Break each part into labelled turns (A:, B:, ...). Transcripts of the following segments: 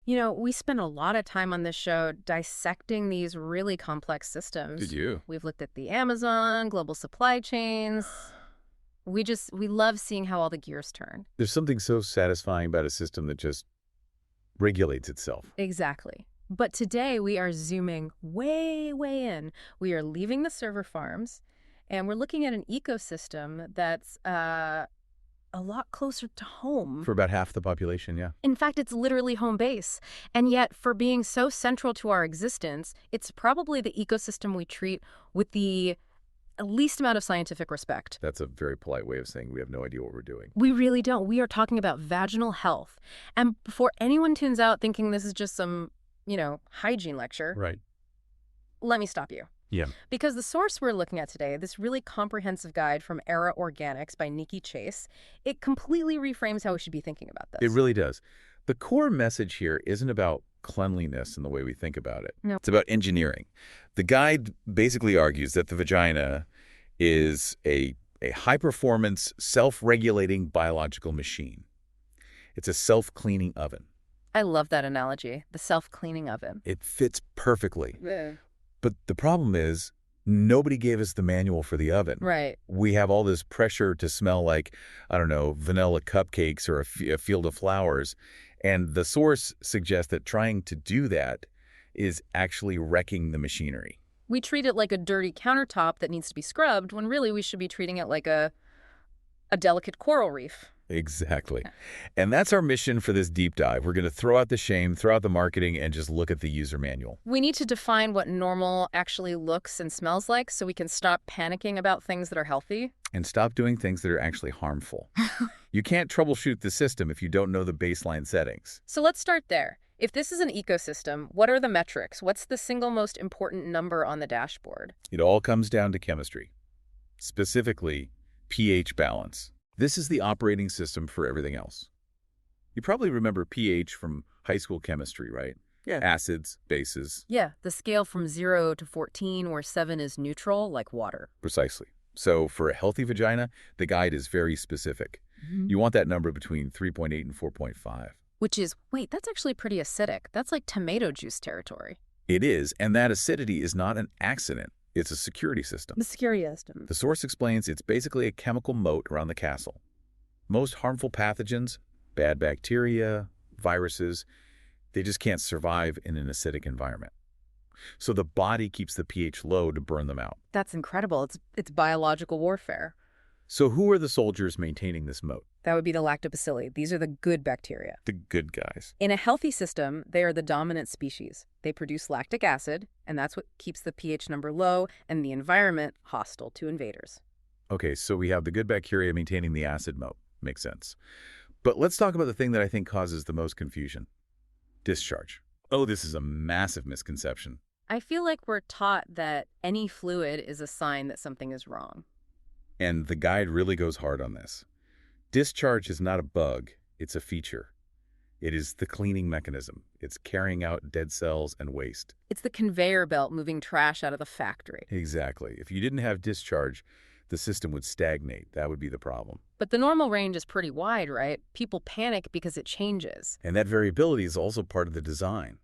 A: We spend a lot of time on this show dissecting these really complex systems.
B: Did you?
A: We've looked at the Amazon, global supply chains. We love seeing how all the gears turn.
B: There's something so satisfying about a system that just regulates itself.
A: Exactly. But today we are zooming way, way in. We are leaving the server farms, and we're looking at an ecosystem that's a lot closer to home.
B: For about half the population, yeah.
A: In fact, it's literally home base. And yet, for being so central to our existence, it's probably the ecosystem we treat with the least amount of scientific respect.
B: That's a very polite way of saying we have no idea what we're doing.
A: We really don't. We are talking about vaginal health. And before anyone tunes out thinking this is just some, hygiene lecture,
B: Right.
A: let me stop you.
B: Yeah.
A: Because the source we're looking at today, this really comprehensive guide from Era Organics by Nikki Chase, it completely reframes how we should be thinking about this.
B: It really does. The core message here isn't about cleanliness in the way we think about it.
A: No.
B: It's about engineering. The guide basically argues that the vagina is a high-performance, self-regulating biological machine. It's a self-cleaning oven.
A: I love that analogy, the self-cleaning oven.
B: It fits perfectly.
A: Yeah.
B: But the problem is, nobody gave us the manual for the oven.
A: Right.
B: We have all this pressure to smell like, vanilla cupcakes or a field of flowers. And the source suggests that trying to do that is actually wrecking the machinery.
A: We treat it like a dirty countertop that needs to be scrubbed, when really we should be treating it like a delicate coral reef.
B: Exactly. And that's our mission for this deep dive. We're going to throw out the shame, throw out the marketing, and just look at the user manual.
A: We need to define what normal actually looks and smells like so we can stop panicking about things that are healthy.
B: And stop doing things that are actually harmful. You can't troubleshoot the system if you don't know the baseline settings.
A: So let's start there. If this is an ecosystem, what are the metrics? What's the single most important number on the dashboard?
B: It all comes down to chemistry, specifically pH balance. This is the operating system for everything else. You probably remember pH from high school chemistry, right?
A: Yeah.
B: Acids, bases.
A: Yeah, the scale from 0 to 14 where 7 is neutral, like water.
B: Precisely. So for a healthy vagina, the guide is very specific. You want that number between 3.8 and 4.5.
A: Which is, wait, that's actually pretty acidic. That's like tomato juice territory.
B: It is, and that acidity is not an accident. It's a security system.
A: The security system.
B: The source explains it's basically a chemical moat around the castle. Most harmful pathogens, bad bacteria, viruses, they just can't survive in an acidic environment. So the body keeps the pH low to burn them out.
A: That's incredible. It's biological warfare.
B: So who are the soldiers maintaining this moat?
A: That would be the lactobacilli. These are the good bacteria.
B: The good guys.
A: In a healthy system, they are the dominant species. They produce lactic acid, and that's what keeps the pH number low and the environment hostile to invaders.
B: Okay, so we have the good bacteria maintaining the acid moat. Makes sense. But let's talk about the thing that I think causes the most confusion. Discharge. Oh, this is a massive misconception.
A: I feel like we're taught that any fluid is a sign that something is wrong.
B: And the guide really goes hard on this. Discharge is not a bug, it's a feature. It is the cleaning mechanism. It's carrying out dead cells and waste.
A: It's the conveyor belt moving trash out of the factory.
B: Exactly. If you didn't have discharge, the system would stagnate. That would be the problem.
A: But the normal range is pretty wide, right? People panic because it changes.
B: And that variability is also part of the design.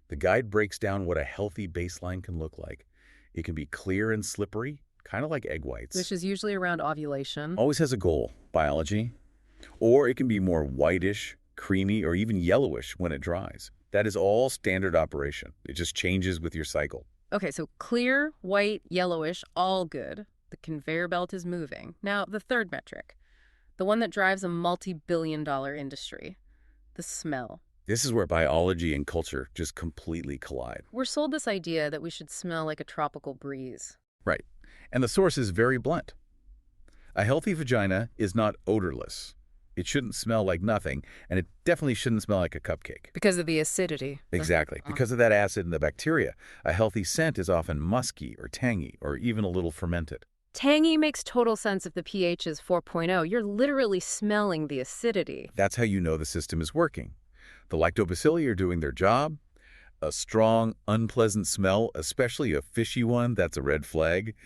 B: The guide breaks down what a healthy baseline can look like. It can be clear and slippery, kind of like egg whites.
A: Which is usually around ovulation.
B: Always has a goal, biology. Or it can be more whitish, creamy, or even yellowish when it dries. That is all standard operation. It just changes with your cycle.
A: Okay, so clear, white, yellowish, all good. The conveyor belt is moving. Now, the third metric, the one that drives a multi-billion-dollar industry, the smell.
B: This is where biology and culture just completely collide.
A: We're sold this idea that we should smell like a tropical breeze.
B: Right. And the source is very blunt. A healthy vagina is not odorless. It shouldn't smell like nothing, and it definitely shouldn't smell like a cupcake.
A: Because of the acidity.
B: Exactly. Because of that acid and the bacteria. A healthy scent is often musky or tangy or even a little fermented.
A: Tangy makes total sense if the pH is 4.0. You're literally smelling the acidity.
B: That's how you know the system is working. The lactobacilli are doing their job. A strong, unpleasant smell, especially a fishy one, that's a red flag.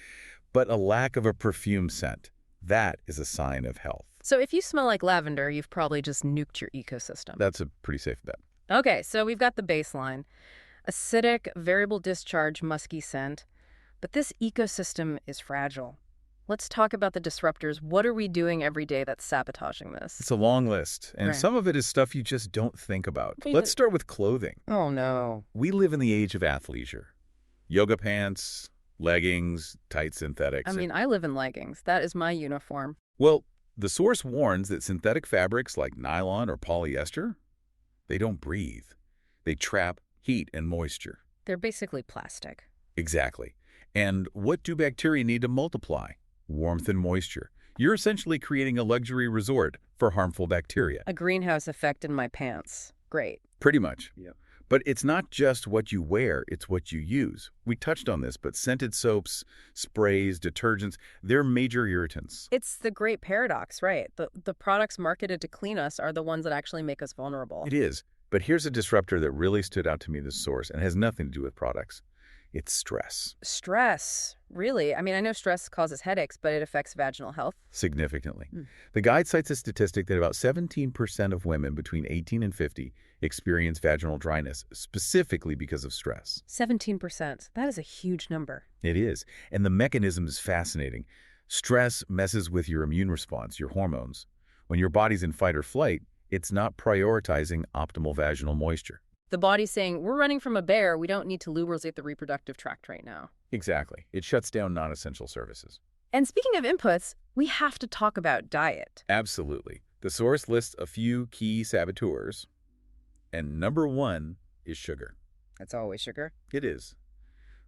B: But a lack of a perfume scent, that is a sign of health.
A: So if you smell like lavender, you've probably just nuked your ecosystem.
B: That's a pretty safe bet.
A: Okay, so we've got the baseline. Acidic, variable discharge, musky scent. But this ecosystem is fragile. Let's talk about the disruptors. What are we doing every day that's sabotaging this?
B: It's a long list, and
A: Right.
B: some of it is stuff you just don't think about.
A: Wait,
B: Let's start with clothing.
A: Oh, no.
B: We live in the age of athleisure. Yoga pants, leggings, tight synthetics.
A: I live in leggings. That is my uniform.
B: Well, the source warns that synthetic fabrics like nylon or polyester, they don't breathe. They trap heat and moisture.
A: They're basically plastic.
B: Exactly. And what do bacteria need to multiply? Warmth and moisture. You're essentially creating a luxury resort for harmful bacteria.
A: A greenhouse effect in my pants. Great.
B: Pretty much. Yep. But it's not just what you wear, it's what you use. We touched on this, but scented soaps, sprays, detergents, they're major irritants.
A: It's the great paradox, right? The products marketed to clean us are the ones that actually make us vulnerable.
B: It is. But here's a disruptor that really stood out to me, this source, and has nothing to do with products. It's stress.
A: Stress. Really? I know stress causes headaches, but it affects vaginal health.
B: Significantly.
A: Hmm.
B: The guide cites a statistic that about 17% of women between 18 and 50 experience vaginal dryness, specifically because of stress.
A: 17%. That is a huge number.
B: It is. And the mechanism is fascinating. Stress messes with your immune response, your hormones. When your body's in fight or flight, it's not prioritizing optimal vaginal moisture.
A: The body's saying, we're running from a bear. We don't need to lubricate the reproductive tract right now.
B: Exactly. It shuts down non-essential services.
A: And speaking of inputs, we have to talk about diet.
B: Absolutely. The source lists a few key saboteurs, and number one is sugar.
A: That's always sugar.
B: It is.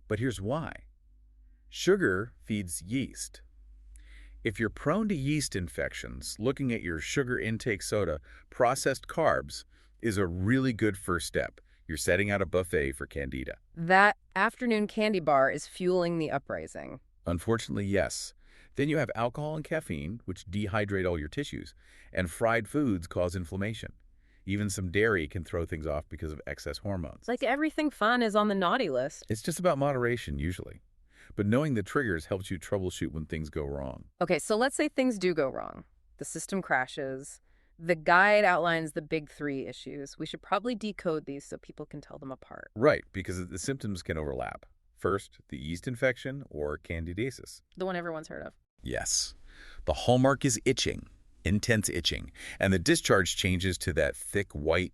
B: But here's why. Sugar feeds yeast. If you're prone to yeast infections, looking at your sugar intake soda, processed carbs is a really good first step. You're setting out a buffet for candida.
A: That afternoon candy bar is fueling the uprising.
B: Unfortunately, yes. Then you have alcohol and caffeine, which dehydrate all your tissues, and fried foods cause inflammation. Even some dairy can throw things off because of excess hormones.
A: Like everything fun is on the naughty list.
B: It's just about moderation, usually. But knowing the triggers helps you troubleshoot when things go wrong.
A: Okay, so let's say things do go wrong. The system crashes. The guide outlines the big three issues. We should probably decode these so people can tell them apart.
B: Right, because the symptoms can overlap. First, the yeast infection or candidiasis.
A: The one everyone's heard of.
B: Yes. The hallmark is itching, intense itching, and the discharge changes to that thick, white,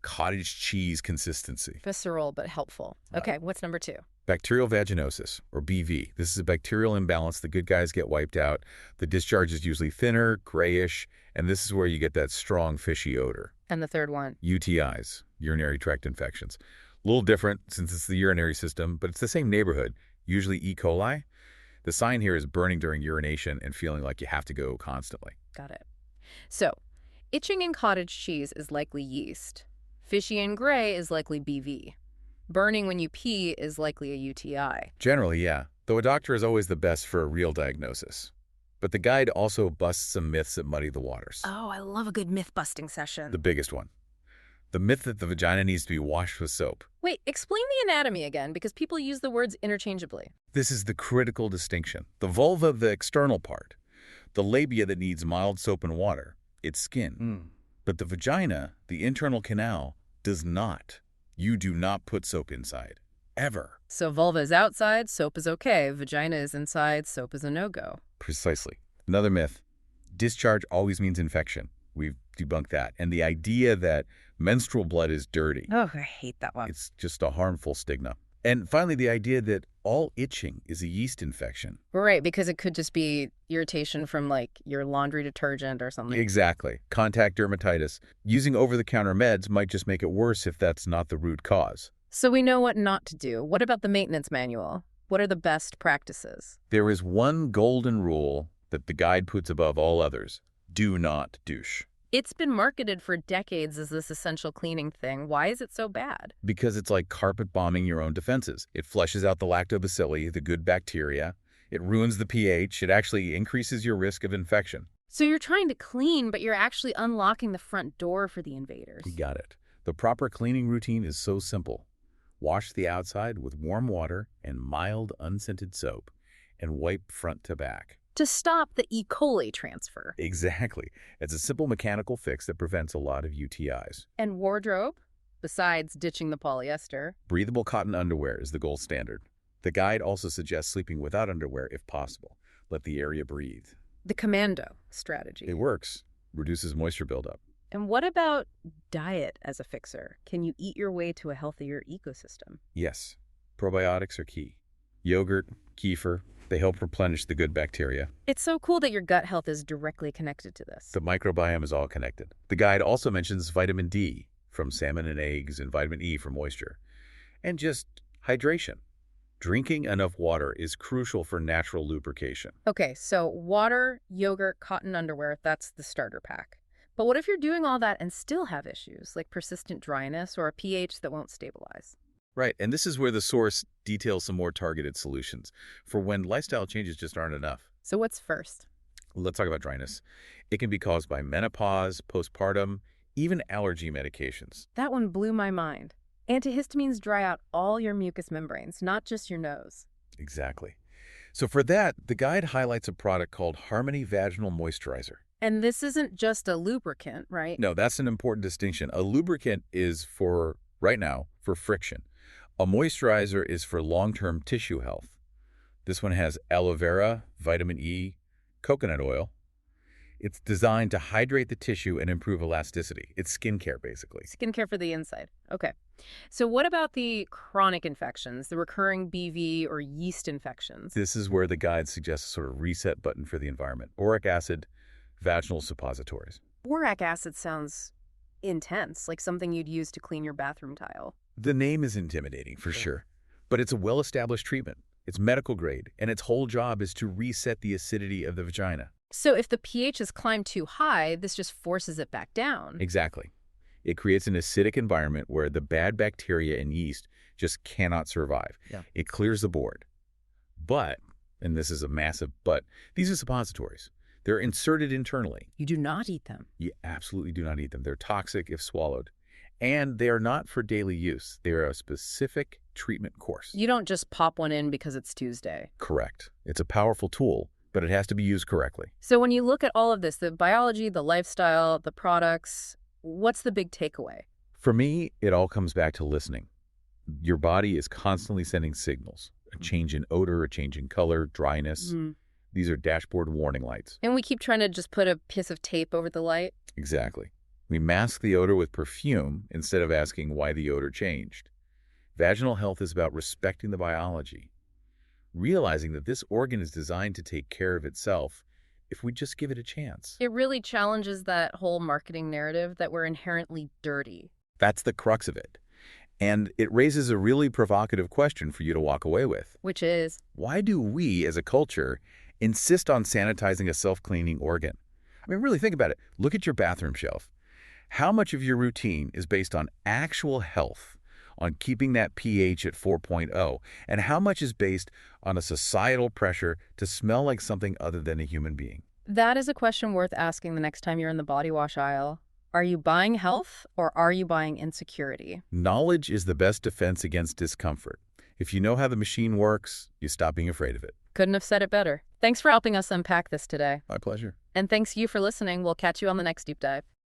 B: cottage cheese consistency.
A: Visceral, but helpful. Okay, what's number two?
B: Bacterial vaginosis, or BV. This is a bacterial imbalance. The good guys get wiped out. The discharge is usually thinner, grayish, and this is where you get that strong, fishy odor.
A: And the third one?
B: UTIs, urinary tract infections. A little different since it's the urinary system, but it's the same neighborhood, usually E. coli. The sign here is burning during urination and feeling like you have to go constantly.
A: Got it. So, itching in cottage cheese is likely yeast. Fishy and gray is likely BV. Burning when you pee is likely a UTI.
B: Generally, yeah, though a doctor is always the best for a real diagnosis. But the guide also busts some myths that muddy the waters.
A: Oh, I love a good myth-busting session.
B: The biggest one. The myth that the vagina needs to be washed with soap.
A: Wait, explain the anatomy again, because people use the words interchangeably.
B: This is the critical distinction. The vulva, the external part. The labia that needs mild soap and water. It's skin. But the vagina, the internal canal, does not. You do not put soap inside. Ever.
A: So vulva is outside, soap is okay. Vagina is inside, soap is a no-go.
B: Precisely. Another myth. Discharge always means infection. We've debunked that. And the idea that menstrual blood is dirty.
A: Oh, I hate that one.
B: It's just a harmful stigma. And finally, the idea that all itching is a yeast infection.
A: Right, because it could just be irritation from, like, your laundry detergent or something.
B: Exactly. Contact dermatitis. Using over-the-counter meds might just make it worse if that's not the root cause.
A: So we know what not to do. What about the maintenance manual? What are the best practices?
B: There is one golden rule that the guide puts above all others. Do not douche.
A: It's been marketed for decades as this essential cleaning thing. Why is it so bad?
B: Because it's like carpet bombing your own defenses. It flushes out the lactobacilli, the good bacteria. It ruins the pH. It actually increases your risk of infection.
A: So you're trying to clean, but you're actually unlocking the front door for the invaders.
B: You got it. The proper cleaning routine is so simple. Wash the outside with warm water and mild unscented soap, and wipe front to back.
A: to stop the E. coli transfer.
B: Exactly. It's a simple mechanical fix that prevents a lot of UTIs.
A: And wardrobe? Besides ditching the polyester.
B: Breathable cotton underwear is the gold standard. The guide also suggests sleeping without underwear if possible. Let the area breathe.
A: The commando strategy.
B: It works. Reduces moisture buildup.
A: And what about diet as a fixer? Can you eat your way to a healthier ecosystem?
B: Yes. Probiotics are key. Yogurt, kefir, they help replenish the good bacteria.
A: It's so cool that your gut health is directly connected to this.
B: The microbiome is all connected. The guide also mentions vitamin D from salmon and eggs and vitamin E from moisture. And just hydration. Drinking enough water is crucial for natural lubrication.
A: Okay, so water, yogurt, cotton underwear, that's the starter pack. But what if you're doing all that and still have issues, like persistent dryness or a pH that won't stabilize?
B: Right, and this is where the source details some more targeted solutions for when lifestyle changes just aren't enough.
A: So what's first?
B: Let's talk about dryness. It can be caused by menopause, postpartum, even allergy medications.
A: That one blew my mind. Antihistamines dry out all your mucous membranes, not just your nose.
B: Exactly. So for that, the guide highlights a product called Harmony Vaginal Moisturizer.
A: And this isn't just a lubricant, right?
B: No, that's an important distinction. A lubricant is for, right now, for friction. A moisturizer is for long-term tissue health. This one has aloe vera, vitamin E, coconut oil. It's designed to hydrate the tissue and improve elasticity. It's skincare, basically.
A: Skincare for the inside. Okay. So what about the chronic infections, the recurring BV or yeast infections?
B: This is where the guide suggests a sort of reset button for the environment. Boric acid, vaginal suppositories.
A: Boric acid sounds intense, like something you'd use to clean your bathroom tile.
B: The name is intimidating, for sure. But it's a well-established treatment. It's medical grade, and its whole job is to reset the acidity of the vagina.
A: So if the pH has climbed too high, this just forces it back down.
B: Exactly. It creates an acidic environment where the bad bacteria and yeast just cannot survive.
A: Yeah.
B: It clears the board. But, and this is a massive but, these are suppositories. They're inserted internally.
A: You do not eat them.
B: You absolutely do not eat them. They're toxic if swallowed. And they are not for daily use. They are a specific treatment course.
A: You don't just pop one in because it's Tuesday.
B: Correct. It's a powerful tool, but it has to be used correctly.
A: So when you look at all of this, the biology, the lifestyle, the products, what's the big takeaway?
B: For me, it all comes back to listening. Your body is constantly sending signals. A change in odor, a change in color, dryness. These are dashboard warning lights.
A: And we keep trying to just put a piece of tape over the light.
B: Exactly. We mask the odor with perfume instead of asking why the odor changed. Vaginal health is about respecting the biology, realizing that this organ is designed to take care of itself if we just give it a chance.
A: It really challenges that whole marketing narrative that we're inherently dirty.
B: That's the crux of it. And it raises a really provocative question for you to walk away with.
A: Which is,
B: why do we, as a culture, insist on sanitizing a self-cleaning organ? I mean, really think about it. Look at your bathroom shelf. How much of your routine is based on actual health, on keeping that pH at 4.0, and how much is based on a societal pressure to smell like something other than a human being?
A: that is a question worth asking the next time you're in the body wash aisle. Are you buying health or are you buying insecurity?
B: Knowledge is the best defense against discomfort. If you know how the machine works, you stop being afraid of it.
A: Couldn't have said it better. Thanks for helping us unpack this today.
B: My pleasure.
A: And thanks you for listening. We'll catch you on the next deep dive.